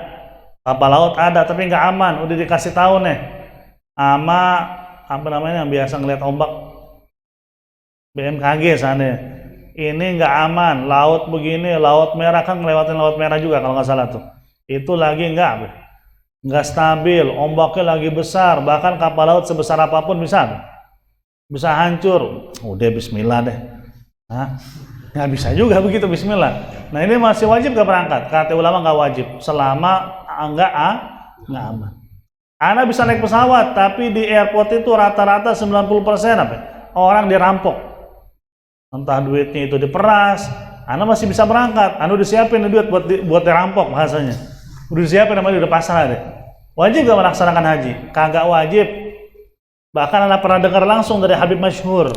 kapal laut ada, tapi nggak aman. Udah dikasih tahu nih, sama apa namanya yang biasa ngeliat ombak, BMKG sana. Ini nggak aman, laut begini, laut merah kan ngelewatin laut merah juga kalau nggak salah tuh. Itu lagi nggak stabil, ombaknya lagi besar, bahkan kapal laut sebesar apapun bisa hancur. Udah Bismillah deh. Nggak bisa juga begitu bismillah. Nah ini masih wajib gak berangkat? Kata ulama nggak wajib selama nggak aman. Anda bisa naik pesawat tapi di airport itu rata-rata 90% orang dirampok. Entah duitnya itu diperas. Anda masih bisa berangkat. Anda udah siapin duit buat dirampok bahasanya. Udah siapin namanya, udah pasrah deh. Wajib gak melaksanakan haji? Kagak wajib. Bahkan Anda pernah dengar langsung dari Habib Masyhur,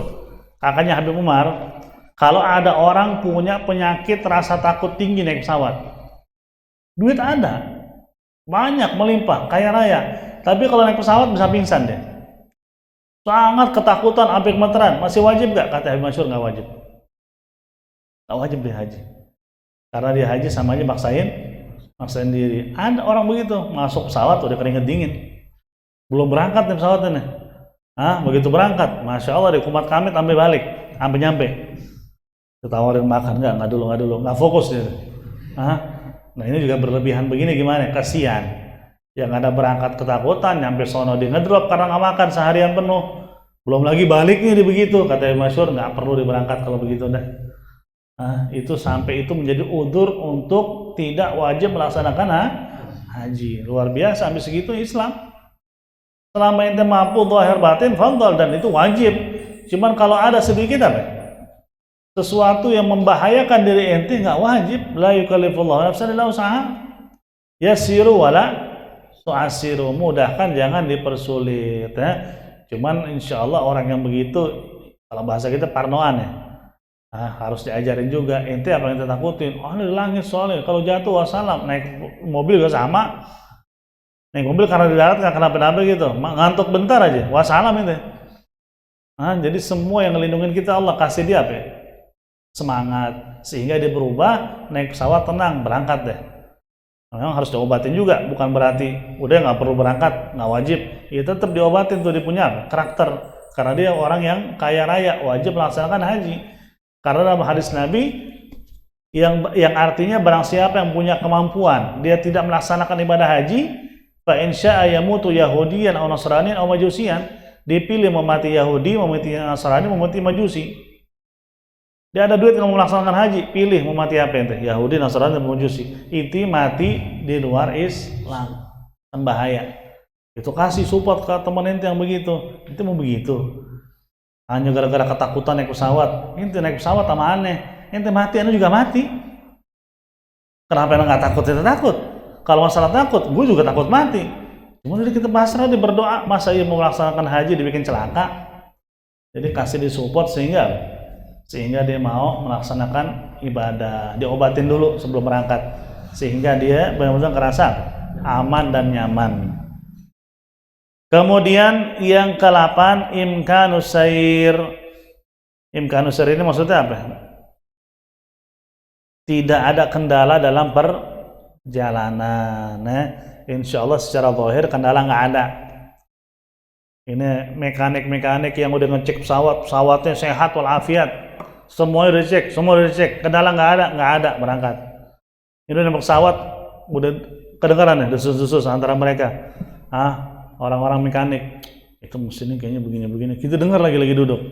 kakaknya Habib Umar. Kalau ada orang punya penyakit rasa takut tinggi naik pesawat, duit ada, banyak melimpah, kaya raya. Tapi kalau naik pesawat bisa pingsan deh. Sangat ketakutan, sampai gemeteran. Masih wajib nggak? Kata Habib Masyhur, nggak wajib. Nggak wajib dia haji. Karena dia haji sama aja maksain diri. Ada orang begitu, masuk pesawat udah keringet dingin. Belum berangkat nih pesawatnya. Begitu berangkat, Masya Allah, di kumat kamit sampai balik, sampai nyampe. Ditawarin makan, nggak dulu, nggak fokus dia. Nah ini juga berlebihan begini gimana? Kasihan. Yang ada berangkat ketakutan, nyampe sono dia ngedrop karena nggak makan seharian penuh. Belum lagi baliknya dia begitu. Kata Ibnu Masyhur, nggak perlu diberangkat kalau begitu dah. Itu sampai itu menjadi udzur untuk tidak wajib melaksanakan haji. Luar biasa, habis segitu Islam. Selama ente mampu zahir batin, fadhal, dan itu wajib. Cuman kalau ada sedikit apa? Sesuatu yang membahayakan diri ente nggak wajib. La yukallifullahu nafsan illa wus'aha. Yassiru wala tu'assiru, mudahkan jangan dipersulit ya. Cuman insya Allah orang yang begitu, kalau bahasa kita parnoan ya, harus diajarin juga. Ente apa yang ente takutin? Ini di langit soalnya kalau jatuh wassalam. Naik mobil juga sama. Naik mobil karena di darat nggak kenapa-napa gitu, ngantuk bentar aja wassalam itu. Jadi semua yang ngelindungin kita Allah kasih dia apa ya? Semangat, sehingga dia berubah, naik pesawat tenang, berangkat deh. Memang harus diobatin juga, bukan berarti udah nggak perlu berangkat, nggak wajib. Ya tetap diobatin tuh, dia punya karakter, karena dia orang yang kaya raya, wajib melaksanakan haji. Karena dalam hadis Nabi yang artinya barang siapa yang punya kemampuan, dia tidak melaksanakan ibadah haji, fa in syaa yamutu yahudiyan aw nasraniyan aw majusiyan, dipilih memati Yahudi, memati Nasrani, memati Majusi. Dia ada duit kalau melaksanakan haji, pilih mau mati apa ente? Yahudi, Nasrani, dan Majusi. Itu mati di luar Islam, kan bahaya. Itu kasih support ke teman ente yang begitu. Ente mau begitu? Hanya gara-gara ketakutan naik pesawat. Ente naik pesawat sama aneh. Ente mati, ane juga mati. Kenapa ente nggak takut? Ente takut. Kalau masalah takut, gue juga takut mati. Cuma jadi kita pasrah, dia berdoa. Masa ia mau melaksanakan haji dibikin celaka? Jadi kasih di support sehingga dia mau melaksanakan ibadah. Diobatin dulu sebelum berangkat sehingga dia benar-benar ngerasa aman dan nyaman. Kemudian yang ke-8, imkanus sair. Imkanus sair ini maksudnya apa? Tidak ada kendala dalam perjalanan. Insya Allah secara zahir kendala nggak ada. Ini mekanik yang udah ngecek pesawatnya sehat walafiat. Semuanya udah dicek, kendala nggak ada, berangkat. Ini udah pesawat, udah kedengaran ya, desus-desus antara mereka. Orang-orang mekanik, itu mesinnya kayaknya begini-begini. Kita dengar lagi duduk.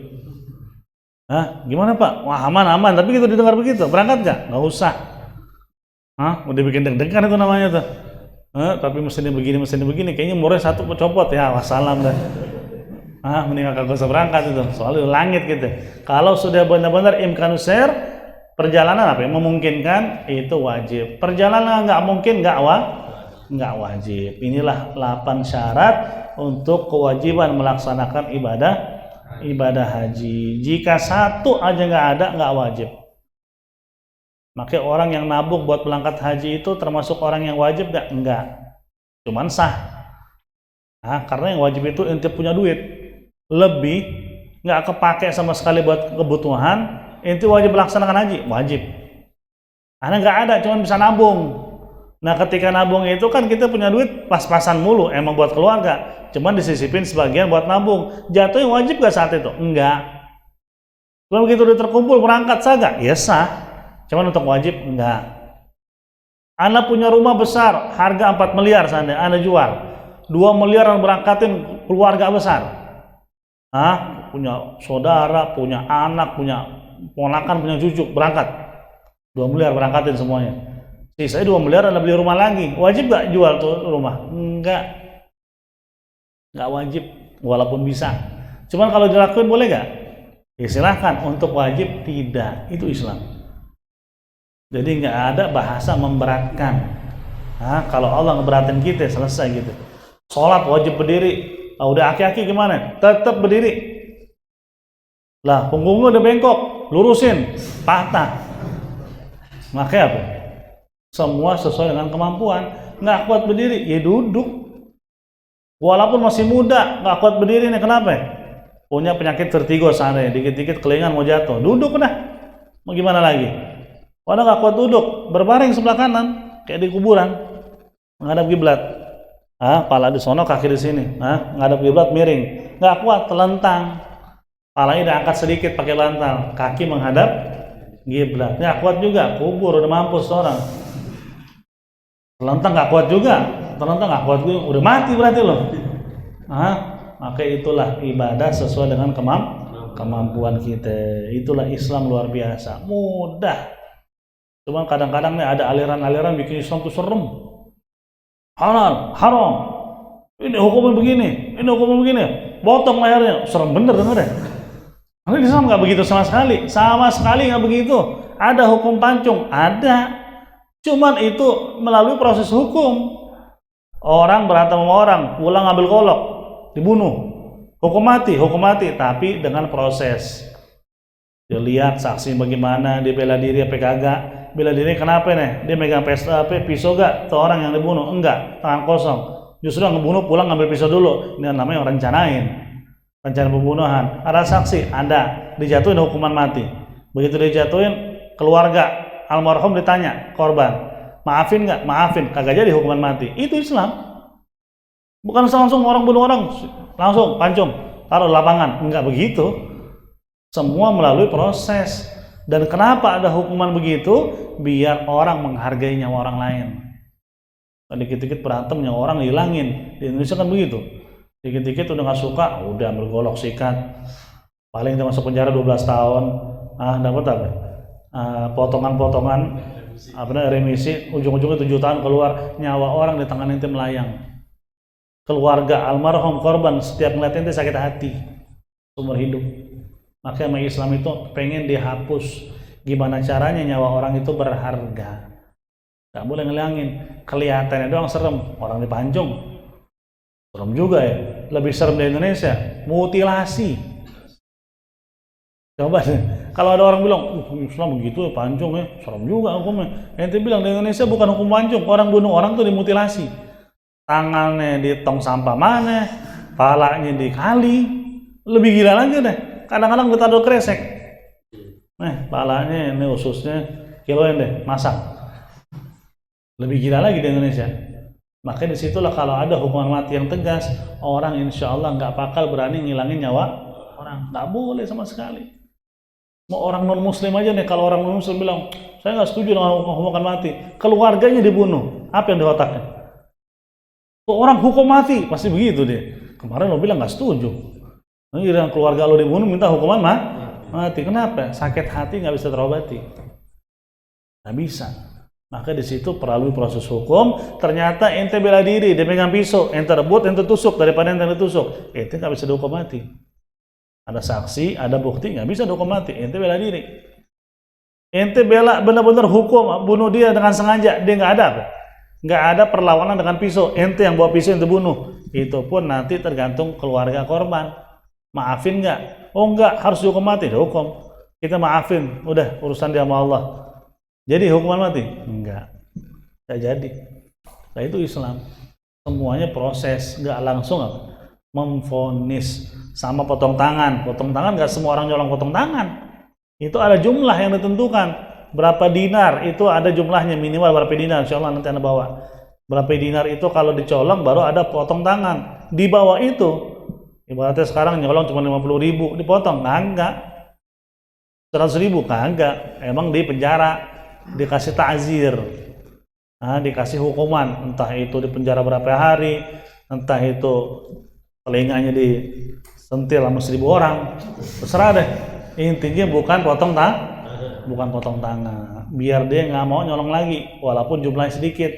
Gimana Pak? Wah aman, tapi kita didengar begitu, berangkat nggak? Nggak usah. Udah bikin deg-degan itu namanya tuh. Tapi mesinnya begini, kayaknya murnya satu copot ya, wassalam dah. Mendingan kagak usah berangkat itu, soalnya langit gitu. Kalau sudah benar-benar imkanus sair, perjalanan apa yang memungkinkan itu wajib. Perjalanan nggak mungkin nggak wajib. Inilah 8 syarat untuk kewajiban melaksanakan ibadah haji. Jika satu aja nggak ada, nggak wajib. Makanya orang yang nabung buat berangkat haji itu termasuk orang yang wajib nggak? Enggak. Cuman sah. Karena yang wajib itu ente punya duit lebih, nggak kepake sama sekali buat kebutuhan, ente wajib melaksanakan haji, wajib. Karena nggak ada, cuma bisa nabung. Nah ketika nabung itu kan kita punya duit pas-pasan mulu, emang buat keluarga, cuman disisipin sebagian buat nabung. Jatuhnya wajib nggak saat itu? Enggak. Kalau begitu udah terkumpul berangkat sah nggak? Ya sah. Cuman untuk wajib enggak. Anda punya rumah besar, harga 4 miliar seandainya Anda jual, 2 miliar yang berangkatin keluarga besar. Punya saudara, punya anak, punya ponakan, punya cucu, berangkat 2 miliar berangkatin semuanya. Sisanya 2 miliar Anda beli rumah lagi, wajib gak jual tuh rumah? Enggak wajib, walaupun bisa. Cuman kalau dilakuin boleh gak? Ya silahkan. Untuk wajib tidak, itu Islam. Jadi nggak ada bahasa memberatkan. Kalau Allah ngeberatin kita, selesai gitu. Sholat wajib berdiri. Udah aki-aki gimana? Tetap berdiri. Lah punggungnya udah bengkok, lurusin, patah. Makanya apa? Semua sesuai dengan kemampuan. Nggak kuat berdiri, ya duduk. Walaupun masih muda, nggak kuat berdiri nih, kenapa? Punya penyakit vertigo sana, dikit-dikit kelingan mau jatuh, duduk udah. Mau gimana lagi? Wadah nggak kuat duduk, berbaring sebelah kanan, kayak di kuburan, menghadap kiblat. Pala di sono, kaki di sini. Menghadap kiblat miring, nggak kuat, telentang. Palanya diangkat sedikit pakai bantal, kaki menghadap kiblat. Nggak kuat juga, kubur udah mampus orang. Telentang nggak kuat juga, telentang nggak kuat juga, udah mati berarti loh. Maka itulah ibadah sesuai dengan kemampuan kita. Itulah Islam luar biasa, mudah. Cuma kadang-kadang nih ada aliran-aliran bikin Islam tuh serem. Halal, haram. Ini hukumnya begini, ini hukumnya begini. Potong lehernya, serem bener dengarnya. Tapi Islam nggak begitu sama sekali nggak begitu. Ada hukum pancung, ada. Cuman itu melalui proses hukum. Orang berantem sama orang, pulang ngambil golok, dibunuh. Hukum mati, tapi dengan proses. Dia lihat saksi bagaimana, dia bela diri apa kagak. Bela diri kenapa nih? Dia megang pisau gak? Tuh orang yang dibunuh? Enggak, tangan kosong. Justru yang ngebunuh pulang ngambil pisau dulu. Ini namanya orang rencana pembunuhan. Ada saksi? Ada. Dijatuhin hukuman mati. Begitu dijatuhin, keluarga almarhum ditanya, korban, maafin nggak? Maafin, kagak jadi hukuman mati. Itu Islam. Bukan langsung orang bunuh orang, langsung pancung, taruh lapangan. Enggak begitu. Semua melalui proses. Dan kenapa ada hukuman begitu? Biar orang menghargai nyawa orang lain. Dikit-dikit berantem nyawa orang hilangin. Di Indonesia kan begitu. Dikit-dikit udah nggak suka, udah ambil golok sikat. Paling dia masuk penjara 12 tahun. Dapat apa? Potongan-potongan remisi, ujung-ujungnya 7 tahun keluar, nyawa orang di tangan ente melayang. Keluarga almarhum korban setiap ngeliat ente sakit hati seumur hidup. Makanya Islam itu pengen dihapus. Gimana caranya nyawa orang itu berharga, gak boleh ngelangin. Kelihatannya doang serem, orang dipancung serem juga ya. Lebih serem di Indonesia mutilasi. Coba deh, kalau ada orang bilang, Islam begitu ya, pancung ya, serem juga hukumnya. Ente bilang di Indonesia bukan hukum pancung, orang bunuh orang tuh dimutilasi. Tangannya di tong sampah mana, palanya dikali, lebih gila lagi deh. Kadang-kadang ditaruh kresek. Palanya ini ususnya kiloin deh, masak. Lebih gila lagi di Indonesia. Makanya disitulah kalau ada hukuman mati yang tegas, orang insya Allah nggak bakal berani ngilangin nyawa orang, nggak boleh sama sekali. Mau orang non muslim aja nih, kalau orang non muslim bilang saya nggak setuju dengan hukuman mati, keluarganya dibunuh, apa yang di otaknya? Orang hukum mati pasti begitu dia. Kemarin lo bilang nggak setuju, nanti dengan keluarga lo dibunuh minta hukuman mati. Kenapa? Sakit hati nggak bisa terobati, nggak bisa. Maka di situ melalui proses hukum. Ternyata ente bela diri, dia pegang pisau, ente rebut, ente tusuk, daripada ente ditusuk, ente nggak bisa dihukum mati. Ada saksi, ada bukti, nggak bisa dihukum mati. Ente bela diri. Ente bela benar-benar hukum, bunuh dia dengan sengaja, dia nggak ada apa? Nggak ada perlawanan dengan pisau. Ente yang bawa pisau, ente bunuh. Itu pun nanti tergantung keluarga korban. Maafin nggak? Oh nggak, harus dihukum mati. Dihukum. Kita maafin, udah urusan dia sama Allah. Jadi hukuman mati? Enggak. Nggak jadi. Nah itu Islam. Semuanya proses, nggak langsung apa? Memvonis. Sama potong tangan nggak semua orang nyolong potong tangan. Itu ada jumlah yang ditentukan. Berapa dinar itu ada jumlahnya, minimal berapa dinar. Insya Allah nanti anda bawa. Berapa dinar itu kalau dicolong baru ada potong tangan. Di bawah itu, ibaratnya sekarang nyolong cuma 50.000 dipotong, enggak. 100.000 kagak. Emang di penjara dikasih ta'zir. Dikasih hukuman, entah itu di penjara berapa hari, entah itu telinganya disentil sama 1.000 orang, terserah deh. Intinya bukan potong tangan, biar dia nggak mau nyolong lagi, walaupun jumlahnya sedikit.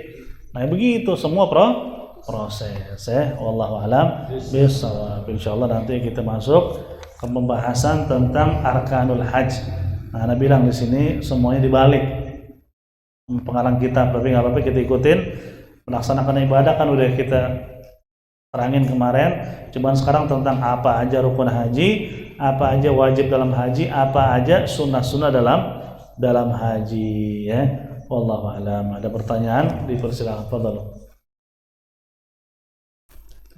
Nah begitu semua proses. Wallahu a'lam bishawab. Insyaallah nanti kita masuk ke pembahasan tentang arkanul hajj. Nah, Anda bilang di sini semuanya dibalik pengarang kitab, tapi nggak apa-apa kita ikutin. Melaksanakan ibadah kan udah kita terangin kemarin, cuman sekarang tentang apa aja rukun haji, apa aja wajib dalam haji, apa aja sunnah-sunnah dalam haji ya. Wallahu a'lam. Ada pertanyaan? Dipersilakan. Fadhal.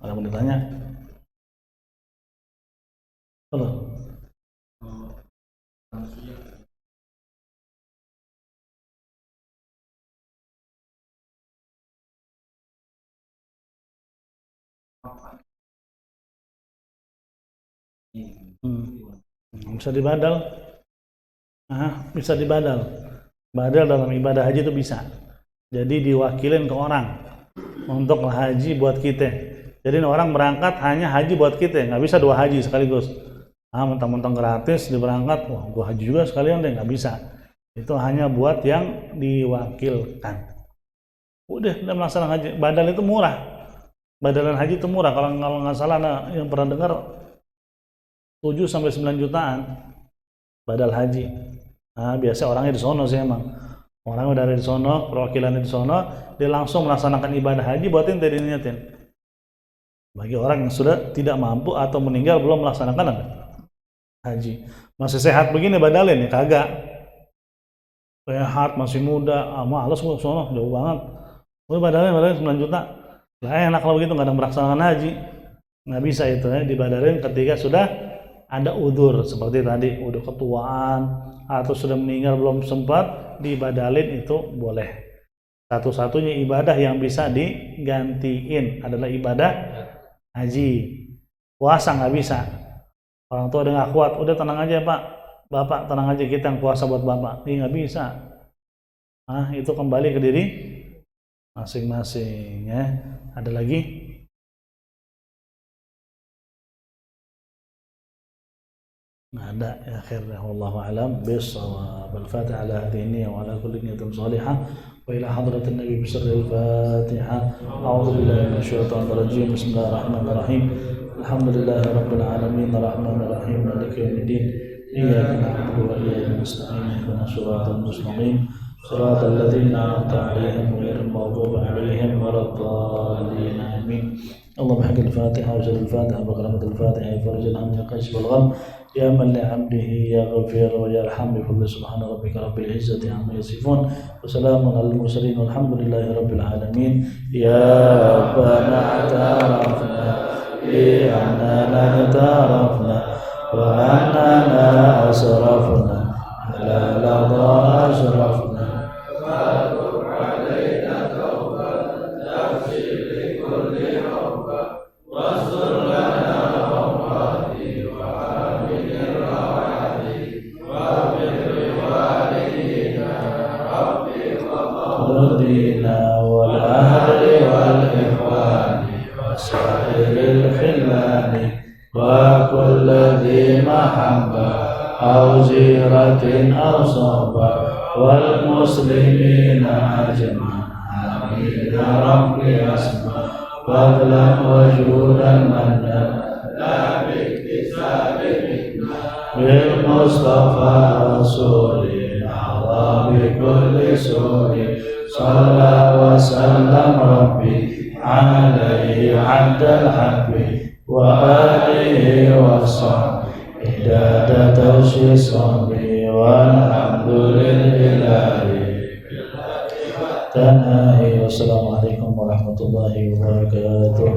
Ada yang mau ditanya? Fadhal. Bisa dibadal. Bisa dibadal. Badal dalam ibadah haji itu bisa. Jadi diwakilin ke orang untuk haji buat kita. Jadi orang berangkat hanya haji buat kita, nggak bisa 2 haji sekaligus. Mentang-mentang gratis diberangkat, wah gua haji juga sekalian deh, nggak bisa. Itu hanya buat yang diwakilkan. Udah melaksanakan haji. Badal itu murah. Badalan haji itu murah. Kalau nggak salah, yang pernah dengar 7 sampai 9 jutaan badal haji. Biasa orangnya di sono sih emang. Orang udah ada di sono, perwakilannya di sono, dia langsung melaksanakan ibadah haji buatin tadi niatin. Bagi orang yang sudah tidak mampu atau meninggal belum melaksanakan haji. Masih sehat begini badalin ya kagak. Sehat, masih muda, males gua sono, jauh banget. Gua badalin 9 juta. Lah enak kalau begitu nggak ada melaksanakan haji. Nggak bisa itu ya, dibadalin ketika sudah ada udzur seperti tadi, udah ketuaan atau sudah meninggal belum sempat dibadalin, itu boleh. Satu-satunya ibadah yang bisa digantiin adalah ibadah haji. Puasa nggak bisa. Orang tua udah nggak kuat, udah tenang aja Pak, Bapak tenang aja, kita yang puasa buat Bapak. Ini nggak bisa. Itu kembali ke diri masing-masing ya. Ada lagi? Nggak ada ya. Akhirnya wallahu a'lam bis-shawab. Al-Fatihah ala hadhihi niyyah wa ala kulli niyyatin shalihah wa ila hadratin nabi bisirril Fatihah. A'udzu billahi minasyaitonir rajim. Bismillahirrahmanirrahim. Alhamdulillahi rabbil alamin arrahmanir rahim maliki yaumiddin. Iyyaka na'budu wa iyyaka nasta'in ihdinas siratal mustaqim siratal ladzina an'amta 'alaihim ghairil maghdubi 'alaihim waladdallin. Amin. Allahumma haqqil Fatihah wa jalil Fatihah wa kalimatul Fatihah farjil hamdi kashfal gham ya man li 'abdihi yaghfir wa yarham bi fadli subhana rabbika rabbil izzati amma yasifun wa salamun alal mursalin walhamdulillahi rabbil alamin. Ya rabbana atarafna bi annana tarafna wa annana asrafna ala ladha asrafna أو صبا والمسلمين أجمعين يا رب أسمع فضلا وجودا منا لا باكتساب منا بالمصطفى رسول أعظى بكل سور صلى وسلم ربي عليه عبد الحق وآله وصحبه إعداد تشيصني والحمد لله تناهي. والسلام عليكم ورحمة الله وبركاته.